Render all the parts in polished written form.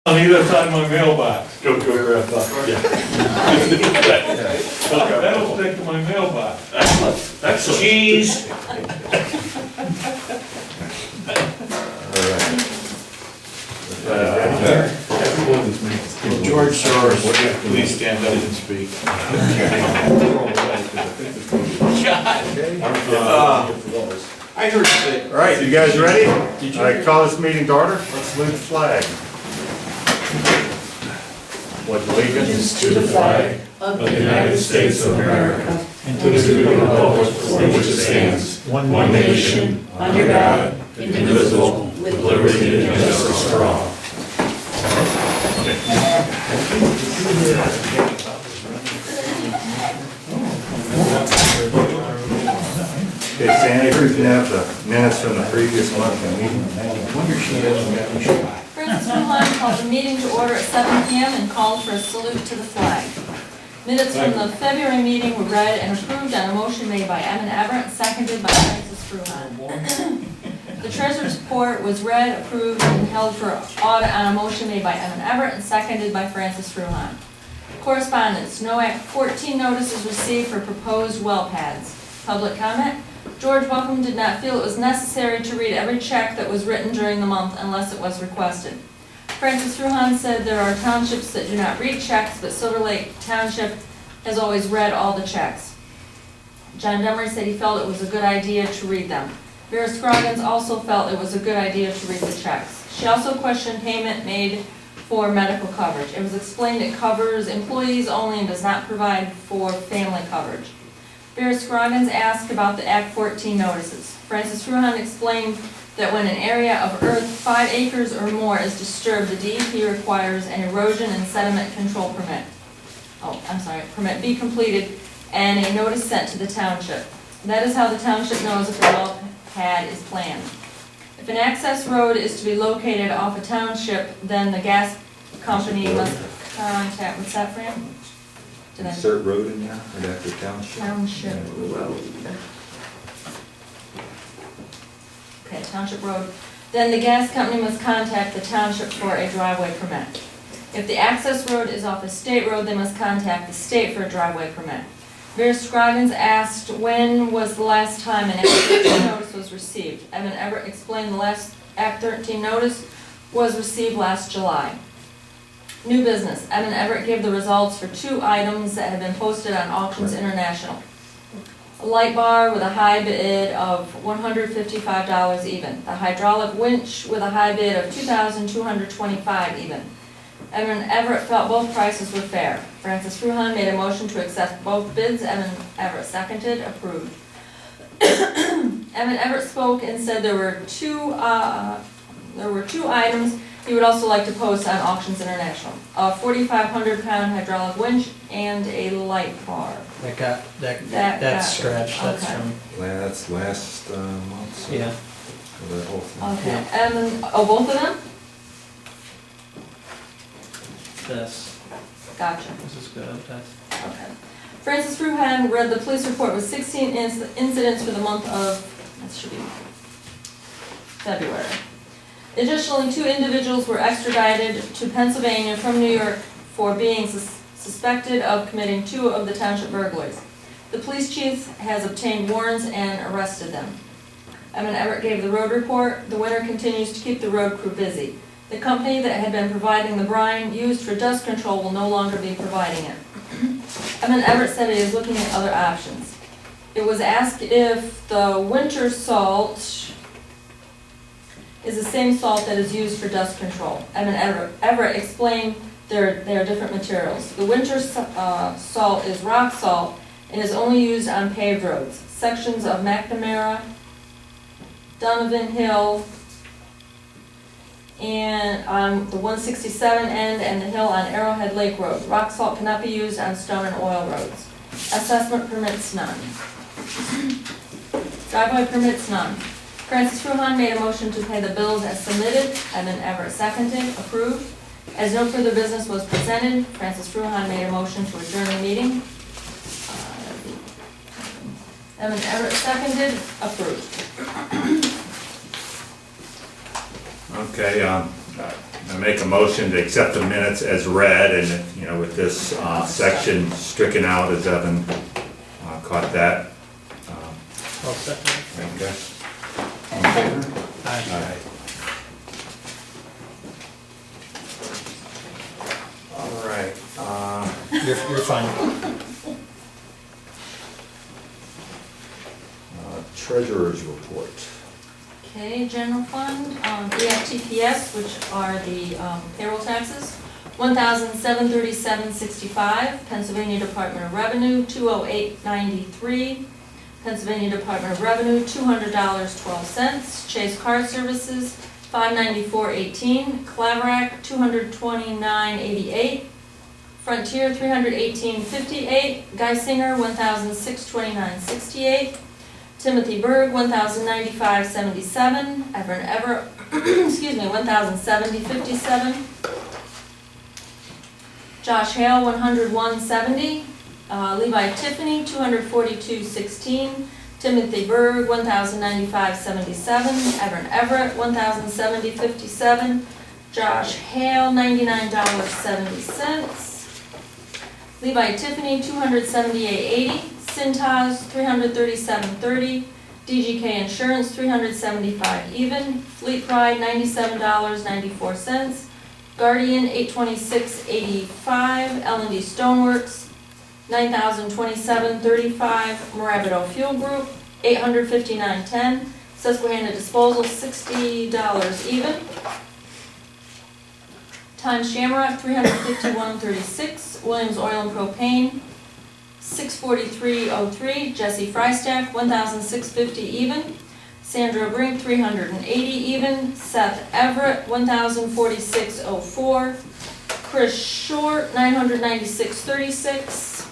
On either side of my mailbox. Go grab that. That'll stick to my mailbox. Excellent. Cheese. George Soros, please stand up and speak. I heard you say. All right, you guys ready? I call this meeting to order. Let's salute the flag. Pledge allegiance to the flag of the United States of America and to the republic for which it stands, one nation, under God, indivisible, with liberty and justice for all. Okay, Sandy, you can have the minutes from the previous month meeting. Francis Ruhan called the meeting to order at 7 p.m. and called for a salute to the flag. Minutes from the February meeting were read and approved on a motion made by Evan Everett, seconded by Francis Ruhan. The treasurer's report was read, approved, and held for audit on a motion made by Evan Everett and seconded by Francis Ruhan. Correspondence, no Act 14 notices received for proposed well pads. Public comment, George Buckham did not feel it was necessary to read every check that was written during the month unless it was requested. Francis Ruhan said there are townships that do not read checks, but Silver Lake Township has always read all the checks. John Demery said he felt it was a good idea to read them. Vera Scroggins also felt it was a good idea to read the checks. She also questioned payment made for medical coverage. It was explained it covers employees only and does not provide for family coverage. Vera Scroggins asked about the Act 14 notices. Francis Ruhan explained that when an area of earth 5 acres or more is disturbed, the DEP requires an erosion and sediment control permit. Permit be completed and a notice sent to the township. That is how the township knows if a well pad is planned. If an access road is to be located off a township, then the gas company must contact, what's that, Fran? Did I- Insert road in there, right after township. Township road. Okay, township road. Then the gas company must contact the township for a driveway permit. If the access road is off a state road, they must contact the state for a driveway permit. Vera Scroggins asked when was the last time an Act 13 notice was received. Evan Everett explained the last Act 13 notice was received last July. New business. Evan Everett gave the results for 2 items that have been posted on Auctions International. A light bar with a high bid of $155 even. The hydraulic winch with a high bid of $2,225 even. Evan Everett felt both prices were fair. Francis Ruhan made a motion to accept both bids. Evan Everett seconded, approved. Evan Everett spoke and said there were two items he would also like to post on Auctions International. A 4,500-pound hydraulic winch and a light bar. That's scratched, that's okay. from, That's last month. So yeah. for the whole thing. Okay, both of them? This Gotcha. is good, that's. Okay. Francis Ruhan read the police report with 16 incidents for the month of, that should be February. Additionally, 2 individuals were extradited to Pennsylvania from New York for being suspected of committing 2 of the township burglaries. The police chief has obtained warrants and arrested them. Evan Everett gave the road report. The winter continues to keep the road crew busy. The company that had been providing the brine used for dust control will no longer be providing it. Evan Everett said he is looking at other options. It was asked if the winter salt is the same salt that is used for dust control. Evan Everett explained they are different materials. The winter salt is rock salt and is only used on paved roads. Sections of McNamara, Donovan Hill, and on the 167 end and the hill on Arrowhead Lake Road. Rock salt cannot be used on stone and oil roads. Assessment permits none. Driveway permits none. Francis Ruhan made a motion to pay the bills as submitted. Evan Everett seconded, approved. As no further business was presented, Francis Ruhan made a motion to adjourn the meeting. Evan Everett seconded, approved. Okay, I make a motion to accept the minutes as read and, you know, with this section stricken out as Evan caught that. I'll second. Okay. All in favor? Aye. All right. You're fine. Treasurer's report. Okay, general fund, EFTPS, which are the payroll taxes, $1,737.65, Pennsylvania Department of Revenue, $208.93, Pennsylvania Department of Revenue, $200.12, Chase Car Services, $594.18, Claverack, $229.88, Frontier, $318.58, Geisinger, $1,629.68, Timothy Berg, $1,095.77, Everett, excuse me, $1,070.57. Josh Hale, $101.70. Levi Tiffany, $242.16. Timothy Berg, $1,095.77. Everett, $1,070.57. Josh Hale, $99.70. Levi Tiffany, $278.80. Cintas, $337.30, DGK Insurance, $375 even, Fleet Pride, $97.94, Guardian, $826.85, L&D Stoneworks, $9,027.35, Morabito Fuel Group, $859.10, Susquehanna Disposal, $60 even, Time Shamrock, $351.36, Williams Oil and Propane, $643.03, Jesse Frystack, $1,650 even, Sandra Brink, $380 even, Seth Everett, $1,046.04, Chris Short, $996.36,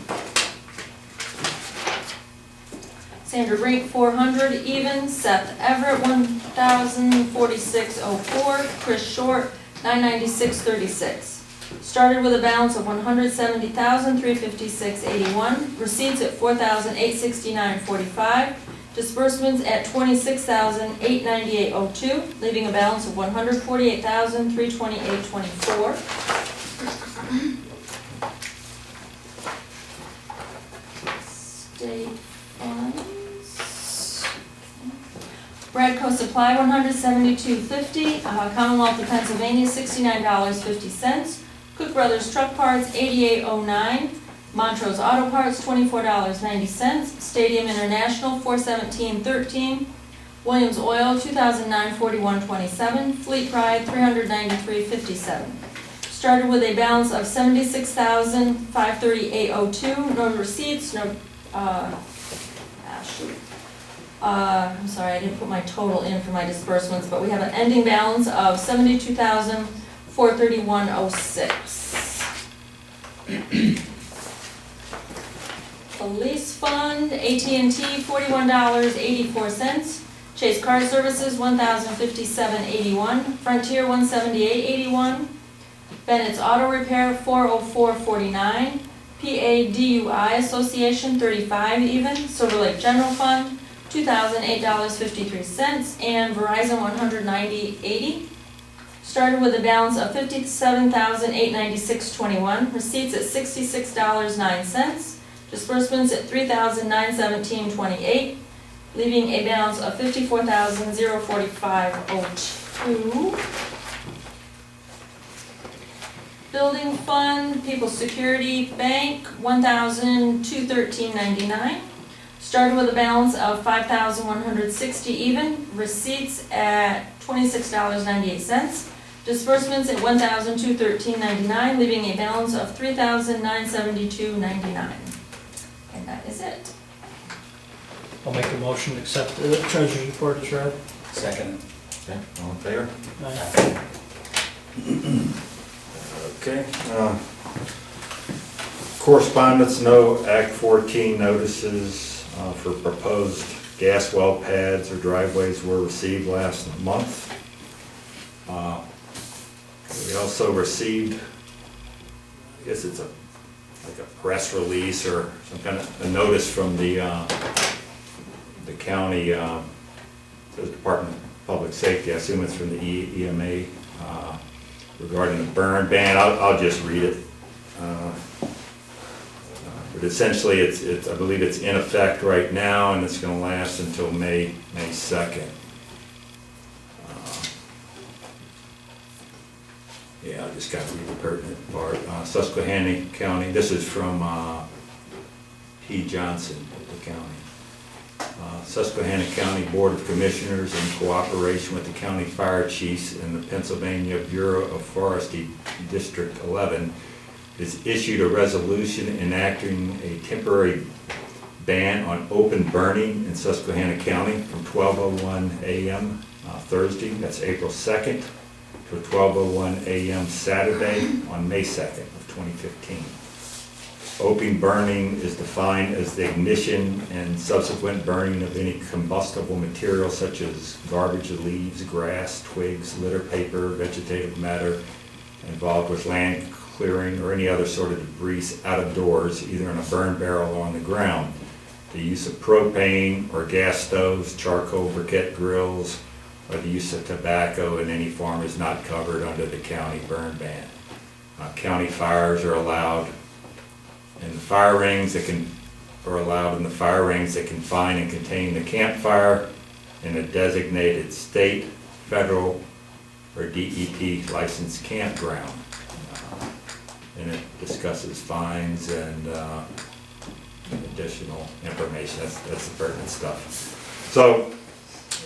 Sandra Brink, $400 even, Seth Everett, $1,046.04, Chris Short, $996.36. Started with a balance of $170,356.81, receipts at $4,869.45, disbursements at $26,898.02, leaving a balance of $148,328.24. State funds. Bradco Supply, $172.50, Commonwealth of Pennsylvania, $69.50. Cook Brothers Truck Parts, $88.09. Montrose Auto Parts, $24.90. Stadium International, $417.13. Williams Oil, $2,941.27. Fleet Pride, $393.57. Started with a balance of $76,538.02. No receipts, no, I'm sorry, I didn't put my total in for my disbursements, but we have an ending balance of $72,431.06. Police Fund, AT&T, $41.84. Chase Car Services, $1,057.81. Frontier, $178.81. Bennett's Auto Repair, $404.49. PA Association, $35 even. Silver Lake General Fund, $2,008.53, and Verizon, $190.80. Started with a balance of $57,896.21, receipts at $66.09, disbursements at $3,917.28, leaving a balance of $54,045.02. Building Fund, People's Security Bank, $1,213.99. Started with a balance of $5,160 even, receipts at $26.98, disbursements at $1,213.99, leaving a balance of $3,972.99. And that is it. I'll make a motion to accept the treasurer's report as read. Second. Okay, all in favor? Aye. Okay. Correspondence, no Act 14 notices for proposed gas well pads or driveways were received last month. We also received, I guess it's like a press release or some kind of a notice from the county, the Department of Public Safety. I assume it's from the EMA, regarding the burn ban. I'll just read it. But essentially, I believe it's in effect right now, and it's gonna last until May 2nd. Yeah, I just got to read the pertinent part. Susquehanna County, this is from P. Johnson at the county. Susquehanna County Board of Commissioners, in cooperation with the county fire chiefs and the Pennsylvania Bureau of Forestry District 11, has issued a resolution enacting a temporary ban on open burning in Susquehanna County from 12:01 a.m. Thursday, that's April 2nd, to 12:01 a.m. Saturday on May 2nd of 2015. Open burning is defined as the ignition and subsequent burning of any combustible material such as garbage, leaves, grass, twigs, litter, paper, vegetative matter involved with land clearing or any other sort of debris out of doors, either in a burn barrel or on the ground. The use of propane or gas stoves, charcoal briquette grills, or the use of tobacco in any form is not covered under the county burn ban. County fires are allowed in the fire rings that confine and contain the campfire in a designated state, federal, or DEP licensed campground. And it discusses fines and additional information. That's the pertinent stuff. So,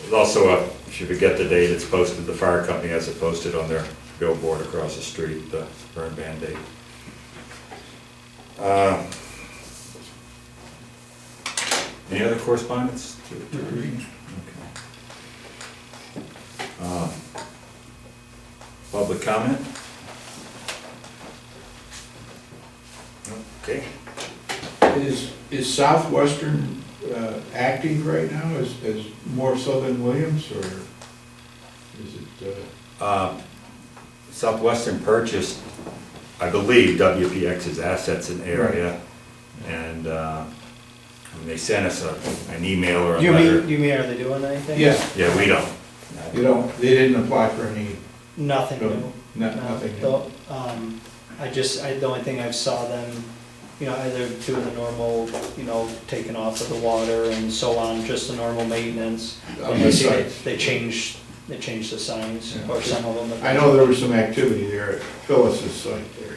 there's also if you forget the date, it's posted, the fire company has it posted on their billboard across the street, the burn ban date. Any other correspondence to read? Okay. Public comment? Okay. Is Southwestern active right now as more so than Williams, or is it? Southwestern purchased, I believe, WPX's assets in the area, and they sent us an email or a letter. You mean, are they doing anything? Yeah, Yeah, we don't. they didn't apply for any, Nothing new. nothing. The only thing I saw them, either doing the normal, taking off of the water and so on, just the normal maintenance. On And the I see sites. They changed the signs, Yeah. or some of them. I know there was some activity there at Phyllis's site there,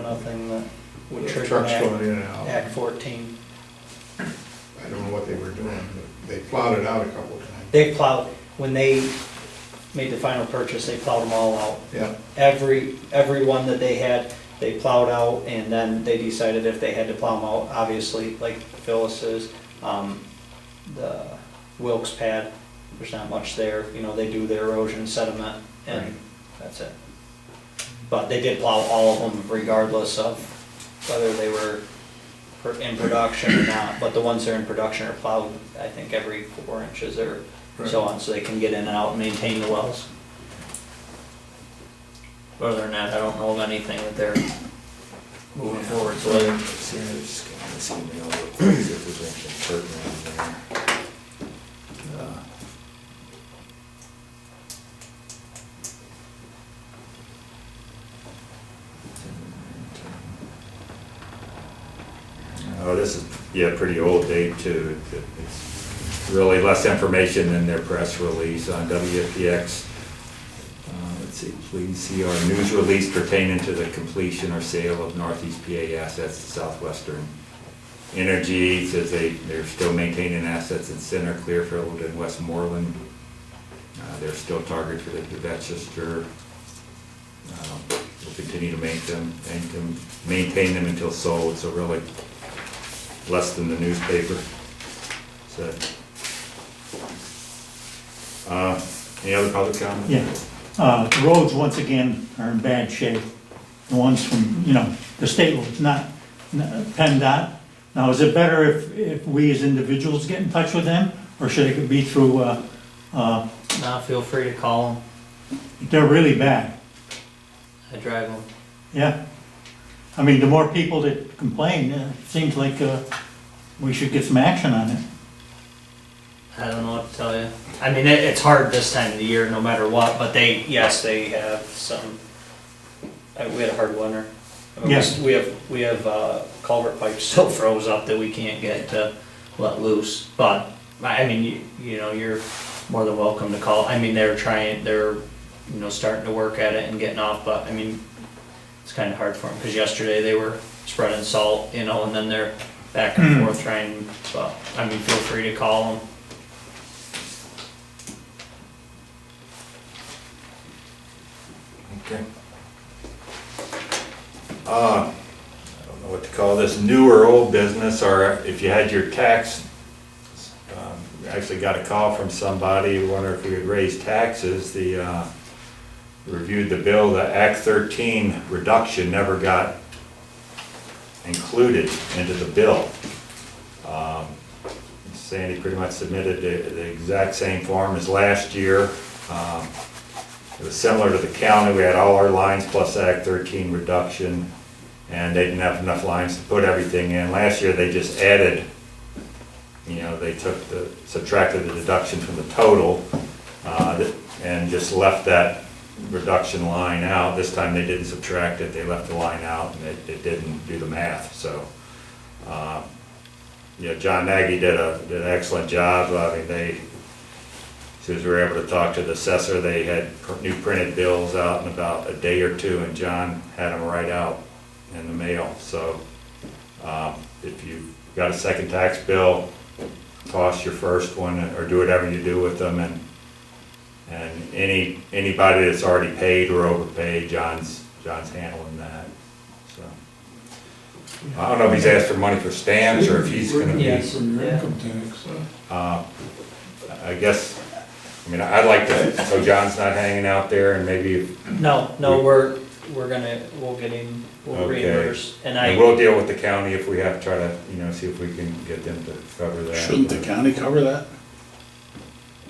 Nothing that would trigger trucks an going in and out. Act 14. I don't know what they were doing, but they plowed it out a couple of times. They plowed, when they made the final purchase, they plowed them all out. Yeah, Every one that they had, they plowed out, and then they decided if they had to plow them out, obviously, like Phyllis's, the Wilkes pad, there's not much there, they do their erosion sediment, Right. and that's it. But they did plow all of them regardless of whether they were in production or not, but the ones that are in production are plowed, I think, every 4 inches or so on, so they can get in and out and maintain the wells. Other than that, I don't know of anything that they're moving forward So with. let's see, I'm just scan this email real quick, see if there's anything pertinent in there. Oh, this is, pretty old date too. It's really less information than their press release on WPX. Let's see, please see our news release pertaining to the completion or sale of Northeast PA assets to Southwestern Energy. It says they're still maintaining assets in Center, Clearfield, and Westmoreland. They're still targeted for the divestiture. We'll continue to maintain them until sold, so really less than the newspaper said. Any other public comment? Yeah, the roads, once again, are in bad shape. The ones from, the state roads, not PennDOT. Now, is it better if we as individuals get in touch with them, or should it be through, Now, feel free to call them, they're really bad, I drive them. yeah? I mean, the more people that complain, it seems like we should get some action on it. I don't know what to tell you. I mean, it's hard this time of the year, no matter what, but yes, they have some, we had a hard winter. I mean, Yes. We have culvert pipes still froze up that we can't get to let loose, but, I mean, you know, you're more than welcome to call. I mean, they're, starting to work at it and getting off, but, I mean, it's kinda hard for them, cause yesterday they were spreading salt, and then they're back and forth trying, but, I mean, feel free to call them. Okay. I don't know what to call this, new or old business, or if you had your tax, we actually got a call from somebody, wonder if we could raise taxes, reviewed the bill, the Act 13 reduction never got included into the bill. Sandy pretty much submitted the exact same form as last year. It was similar to the county, we had all our lines plus Act 13 reduction, and they didn't have enough lines to put everything in. Last year, they just added, they subtracted the deduction from the total, and just left that reduction line out. This time, they didn't subtract it, they left the line out, and it didn't do the math, so. John Nagy did an excellent job. I mean, as soon as we were able to talk to the assessor, they had new printed bills out in about a day or two, and John had them right out in the mail. So if you've got a second tax bill, toss your first one, or do whatever you do with them, and anybody that's already paid or overpaid, John's handling that. So I don't know if he's asked for money for stamps or if he's gonna be. Yes. From your Yeah. income tax. I guess, I'd like to, so John's not hanging out there, and maybe if. No, we'll get him, we'll Okay. reimburse, and And we'll deal with the county if we have to try to, see if we can get them to cover that. Shouldn't the county cover that?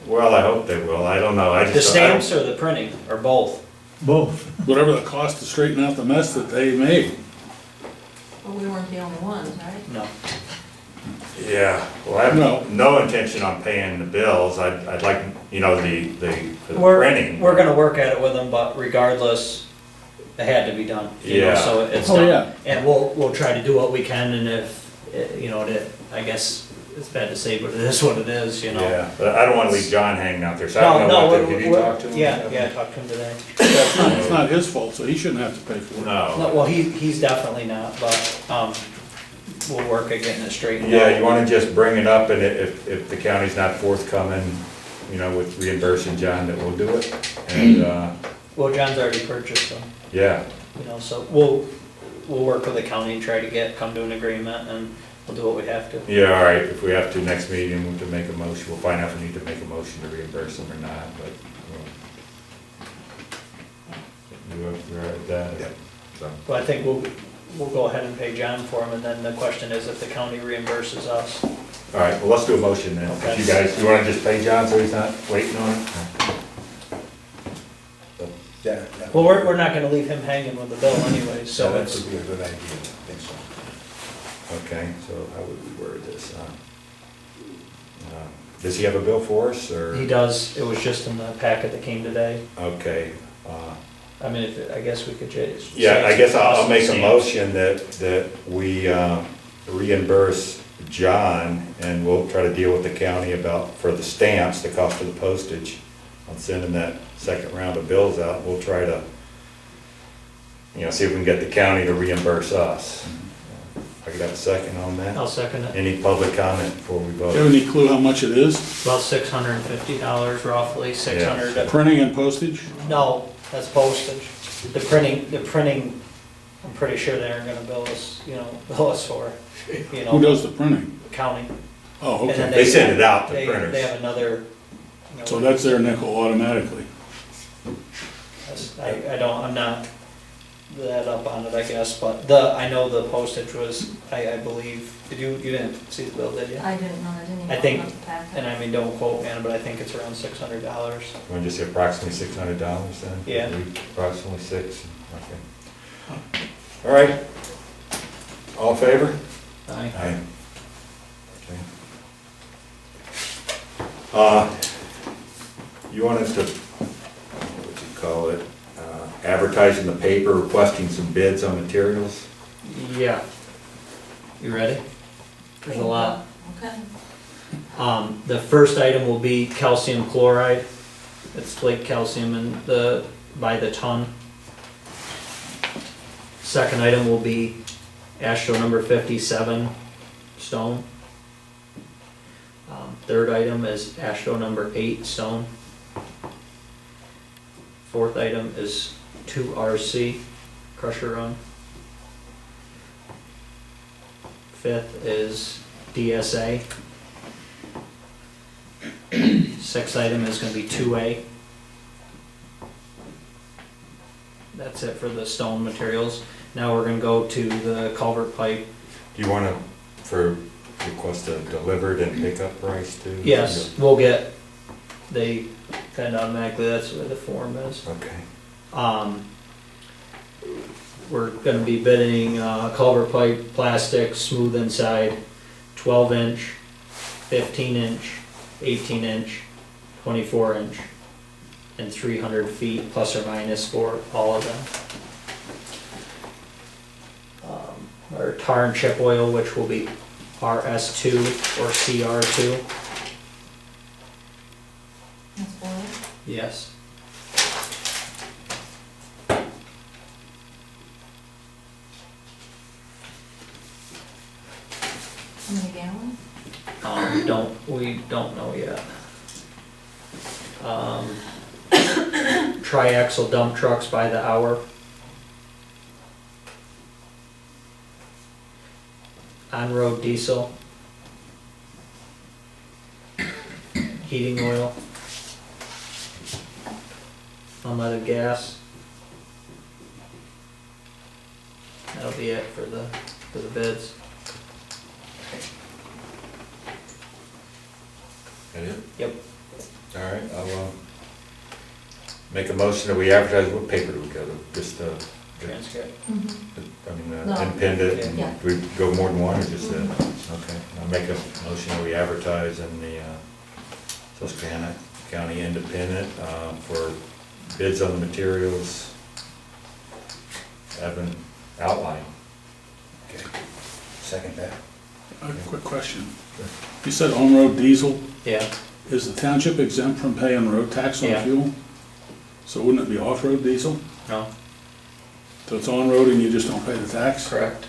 Well, I hope they will, I don't know, the stamps or the printing, or both? Both. Whatever the cost to straighten out the mess that they made. But we weren't the only ones, right? No. Yeah, well, I No. have no intention on paying the bills, I'd like, for the We're printing. gonna work at it with them, but regardless, it had to be done. Yeah. So it's Oh, done. yeah. And we'll try to do what we can, and if, I guess, it's bad to say, but it is what it is, Yeah, but I don't wanna leave John hanging out there, so I don't know what, have you talked to him? Yeah, I talked to him today. It's not his fault, so he shouldn't have to pay for it. No, No. well, he's definitely not, but, we'll work at getting it straightened out. Yeah, you wanna just bring it up, and if the county's not forthcoming, with reimbursing John, that we'll do it, and, Well, John's already purchased them, yeah. so we'll work with the county and try to come to an agreement, and we'll do what we have to. Yeah, all right, if we have to next meeting, we'll have to make a motion, we'll find out if we need to make a motion to reimburse them or not, but. You're right with that? Yep. So, But I think we'll go ahead and pay John for them, and then the question is if the county reimburses us. all right, well, let's do a motion then. Okay. If you guys, you wanna just pay John so he's not waiting on it? Yeah. Well, we're not gonna leave him hanging with the bill anyway, so That it's, would be a good idea, I think so. Okay, so how would we word this? Does he have a bill for us, or? he does, it was just in the packet that came today. Okay, I mean, I guess we could just. yeah, I guess I'll make a Stamps. motion that we reimburse John, and we'll try to deal with the county for the stamps, the cost of the postage, on sending that second round of bills out. We'll try to, see if we can get the county to reimburse us. I could have a second on that. I'll second it. Any public comment before we Do you have vote? any clue how much it is? About $650 roughly, 600. Printing and postage? No, that's postage. The printing, I'm pretty sure they aren't gonna bill us for, Who does the printing? county. Oh, And then okay. They send it out to They printers. have another. So that's their nickel automatically. I'm not that up on it, I guess, but I know the postage was, I believe, you didn't see the bill, did you? I didn't know, I didn't even I open think- up the packet. And I mean, don't quote me on it, but I think it's around $600. Want to just say approximately $600 then? Yeah. Approximately six, okay. All right. All in favor? Aye. Aye. Okay. You wanted to, what would you call it, advertise in the paper, requesting some bids on materials? Yeah. You ready? There's a lot. Okay. The first item will be calcium chloride. It's flake calcium by the ton. Second item will be ASHTO number 57 stone. Third item is ASHTO number 8 stone. Fourth item is 2RC crusher run. Fifth is DSA. Sixth item is gonna be 2A. That's it for the stone materials. Now we're gonna go to the culvert pipe. Do you want to, request a delivered and pickup price too? Yes, we'll get, they kind of automatically, that's the way the form is. Okay. We're gonna be bidding culvert pipe, plastic, smooth inside, 12-inch, 15-inch, 18-inch, 24-inch, and 300 feet plus or minus for all of them. Our tar and chip oil, which will be RS2 or CR2. That's oil. Yes. How many gallons? We don't know yet. Triaxle dump trucks by the hour. On-road diesel. Heating oil. Unleaded gas. That'll be it for the bids. That it? Yep. All right, I'll, make a motion that we advertise. What paper do we go to? Just, Transcript. No. independent, and Yeah. do we go more than one, or just, okay. I'll make a motion that we advertise in the, Susquehanna County Independent, for bids on the materials have been outlined. Okay, second that. A quick question. You said on-road diesel, Yeah, is the township exempt from paying road tax on Yeah. fuel? So wouldn't it be off-road diesel? no, So it's on-road and you just don't pay the tax? correct.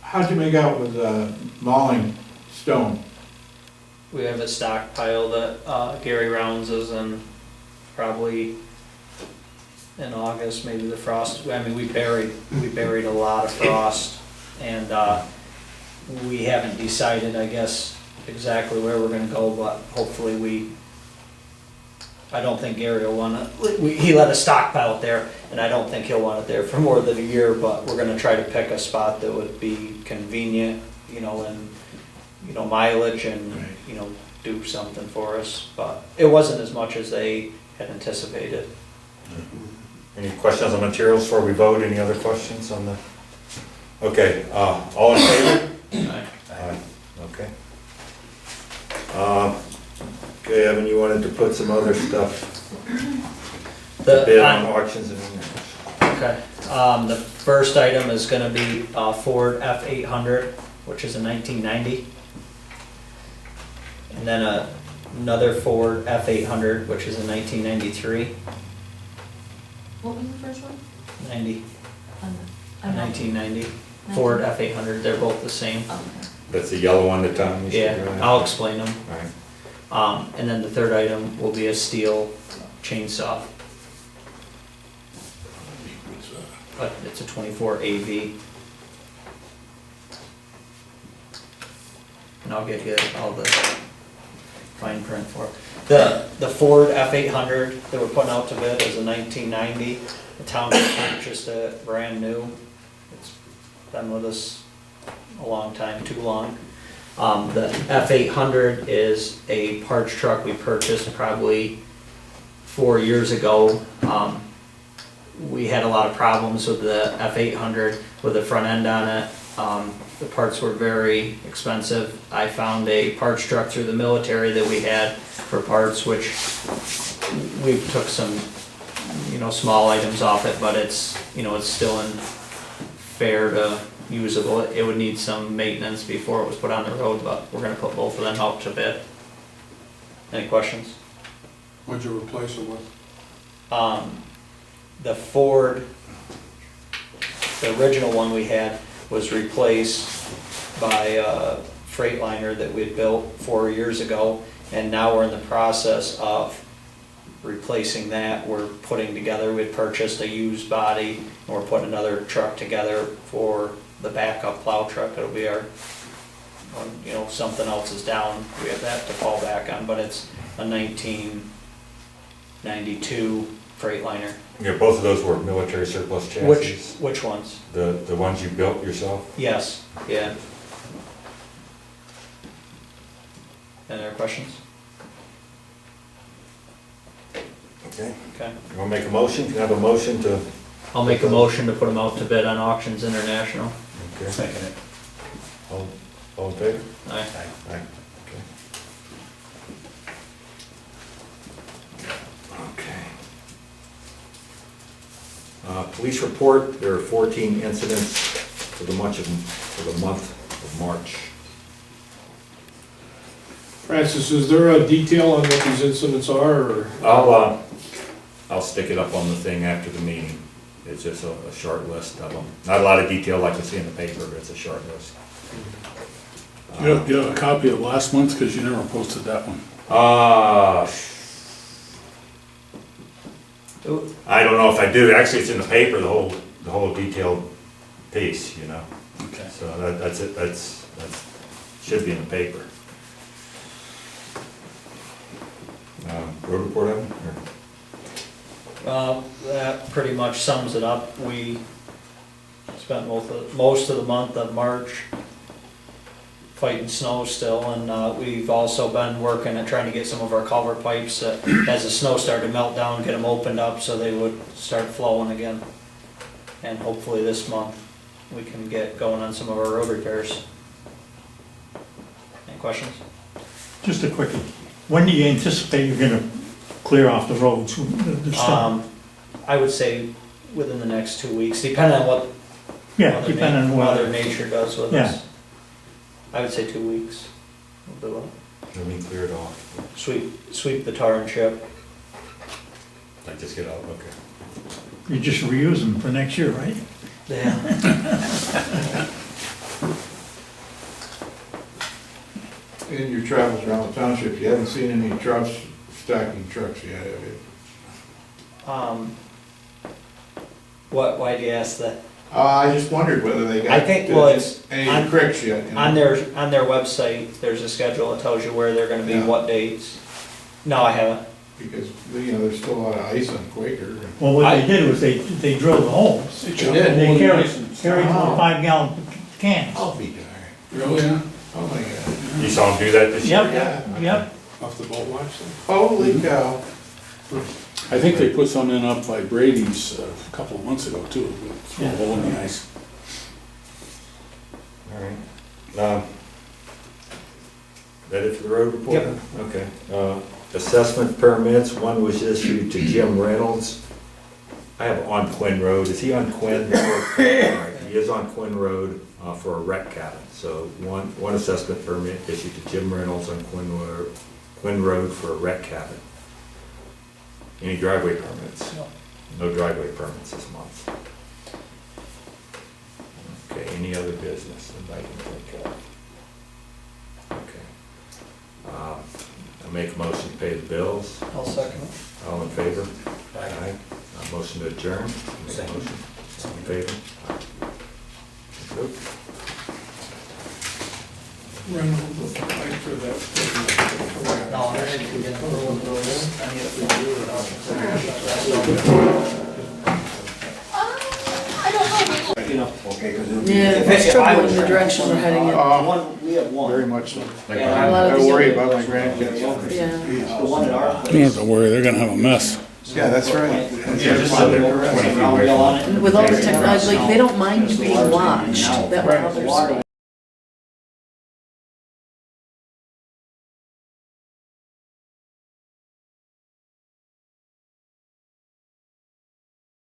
How'd you make out with mauling stone? We have a stockpile that Gary Rounds and probably in August, maybe the frost, I mean, we buried a lot of frost, and we haven't decided, I guess, exactly where we're gonna go, but hopefully I don't think Gary will wanna, he let a stockpile there, and I don't think he'll want it there for more than a year, but we're gonna try to pick a spot that would be convenient, and, mileage and, do something for us, but it wasn't as much as they had anticipated. Any questions on materials before we vote? Any other questions on the? Okay, all in favor? Aye. Okay. Okay, Evan, you wanted to put some other stuff, bid on auctions and. Okay, the first item is gonna be Ford F800, which is a 1990. And then another Ford F800, which is a 1993. What was the first one? 90, I'm not- 1990. Ford F800, they're both the same. Oh, okay. That's the yellow one that Tom used to Yeah, drive? I'll explain them. All right. And then the third item will be a steel chainsaw. But it's a 24 AV. And I'll get you all the fine print for it. The Ford F800 that we're putting out to bid is a 1990. The town purchased it brand new. It's been with us a long time, too long. The F800 is a parts truck we purchased probably 4 years ago. We had a lot of problems with the F800 with the front end on it. The parts were very expensive. I found a parts truck through the military that we had for parts, which we took some, small items off it, but it's, it's still in fair to usable. It would need some maintenance before it was put on the road, but we're gonna put both of them out to bid. Any questions? What'd you replace it with? The Ford, the original one we had was replaced by a Freightliner that we had built 4 years ago, and now we're in the process of replacing that. We're putting together, we had purchased a used body, and we're putting another truck together for the backup plow truck. It'll be our, something else is down, we have that to fall back on, but it's a 1992 Freightliner. Yeah, both of those were military surplus chassis. Which ones? The ones you built yourself? Yes, yeah. Any other questions? Okay. Okay. You wanna make a motion? Can I have a motion to? I'll make a motion to put them out to bid on Auctions International. Okay. Second it. All in favor? Aye. Aye. Okay. Police report, there are 14 incidents for the month of March. Francis, is there a detail on what these incidents are, or? I'll stick it up on the thing after the meeting. It's just a short list of them. Not a lot of detail like you see in the paper, but it's a short list. You have a copy of last month, because you never posted that one. I don't know if I do. Actually, it's in the paper, the whole detailed piece, Okay. So that's it. That should be in the paper. Road report, Evan? That pretty much sums it up. We spent most of the month of March fighting snow still, and we've also been working at trying to get some of our culvert pipes that, as the snow started to melt down, get them opened up so they would start flowing again. And hopefully this month we can get going on some of our road repairs. Any questions? Just a quickie, when do you anticipate you're gonna clear off the roads, the stone? I would say within the next 2 weeks, depending on what Yeah, depending on Mother what, Nature does with Yeah. us. I would say 2 weeks. We'll do it. Let me clear it off. Sweep the tar and chip. Like just get out, okay. you just reuse them for next year, right? Yeah. In your travels around the township, you haven't seen any trucks, stacking trucks yet, have you? Why do you ask that? I just wondered whether they got. I think, well, it's Any on- cricks yet? On their website, there's a schedule that tells you where they're gonna be, Yeah. what dates. No, I haven't. Because, there's still a lot of ice on Quaker. Well, what they did was they drilled the holes, They and they carried 5-gallon cans. I'll be darned. Really, huh? Oh my God. You saw him do that this year? Yep. Off the boat watch thing? Holy cow. I think they put some in up by Brady's a couple of months ago, too, through a hole in the ice. All right. That it for the road report? Yep. Okay. Assessment permits, one was issued to Jim Reynolds. I have on Quinn Road. Is he on Quinn? All right, he is on Quinn Road for a rec cabin. So one assessment permit issued to Jim Reynolds on Quinn Road for a rec cabin. Any driveway permits? No driveway permits this month. Okay, any other business that I can think of? Okay. I make a motion to pay the bills. I'll second it. All in favor? Aye. Motion to adjourn. Second. Motion. All in favor? Good. Reynolds applied for that. No, I didn't get approval for this. I need to do it. I don't know, Yeah, it's trouble in the direction we're heading in. We have one. Very much so. A lot of I these worry other- about my grandkids. Yeah. The one at our You don't have to worry, they're gonna have a mess. Yeah, that's right. Yeah, just so they're 20 feet away from it. With all the technology, like, they don't mind you being watched, that bothers me.